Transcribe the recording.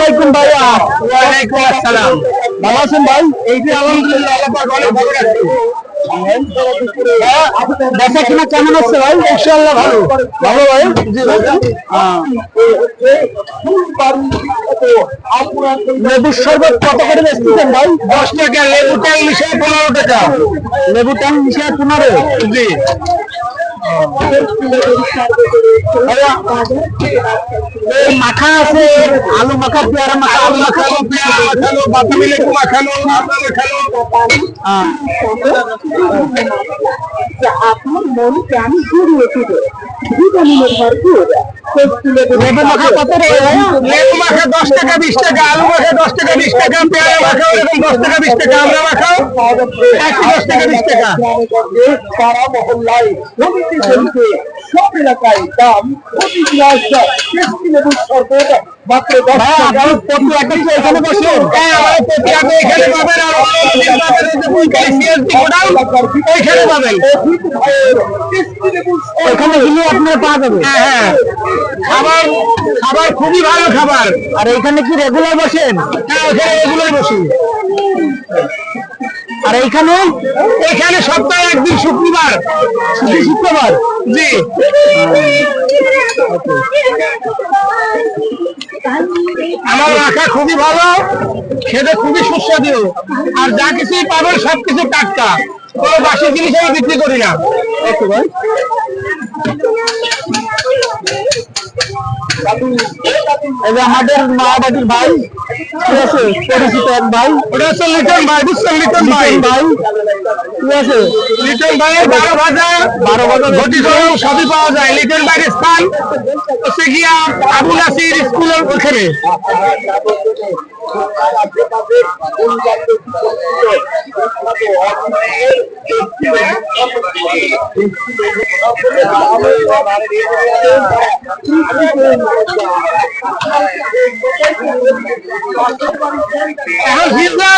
আলাইকুম ভাইয়া। ওয়ালাইকুম আসসালাম। ভালো আছেন ভাই? এই যে আলহামদুলিল্লাহ আল্লাহ পাক অনেক ভালো রাখছে। বেচা কিনা কেমন হচ্ছে ভাই? ইনশাআল্লাহ ভালো। ভালো ভাই। জি ভাইয়া। লেবুর শরবত কত করে বেচতেছেন ভাই? 10 টাকা, লেবু ট্যাং মিশিয়ে 15 টাকা। লেবু ট্যাং মিশিয়ে 15। জি। এই মাখা আছে, আলু মাখা, পেয়ারা মাখা, আলু মাখা, পেয়ারা মাখানো, বাতাবি লেবু মাখানো, আমড়া মাখানো। আপনার মন প্রাণ জুড়িয়ে দিবে ভিটামিনের ভরপুর লেবু মাখা কত রে? লেবু মাখা 10 টাকা 20 টাকা, আলু মাখা 10 টাকা 20 টাকা, পেয়ারা মাখা এরকম 10 টাকা 20 টাকা, আমড়া মাখা 10 টাকা 20 টাকা। সারা মহল্লায় সমিতি চলছে সব এলাকায় দাম প্রতি গ্লাস টেস্টি লেবুর শরবত মাত্র 10 ভাই টাকা। আপনার প্রতি একটা কি এখানে বসে? হ্যাঁ, আমার প্রতি আপনি এখানে পাবেন, আর অন্যান্য পাবেন এই যে বইকারি CSD গোডাউন, ওইখানে পাবেন। ওখানে গেলে আপনার পাওয়া যাবে। হ্যাঁ, খাবার খাবার খুবই ভালো খাবার। আর এখানে কি রেগুলার বসেন? হ্যাঁ, ওখানে এগুলোই বসি। আর এইখানে এখানে সপ্তাহে একদিন শুক্রবার। শুধু শুক্রবার? জি। আমার রাখা খুবই ভালো, খেতে খুবই সুস্বাদু, আর যা কিছুই পাবেন সবকিছু টাটকা, কোনো বাসি জিনিস আমি বিক্রি করি না। ওকে ভাই। এই যে আমাদের মায়াবাড়ির ভাই, ঠিক আছে, পরিচিত এক ভাই, ওটা হচ্ছে লিটন ভাই, বুঝছেন? লিটন ভাই, ভাই, ঠিক আছে, লিটন ভাইয়ের 12 ভাজা 12 ভাজা ঘটি গরম সবই পাওয়া যায়। লিটন ভাইয়ের স্থান হচ্ছে গিয়া আবু নাসির স্কুলের ওখানে। এখন হিজড়া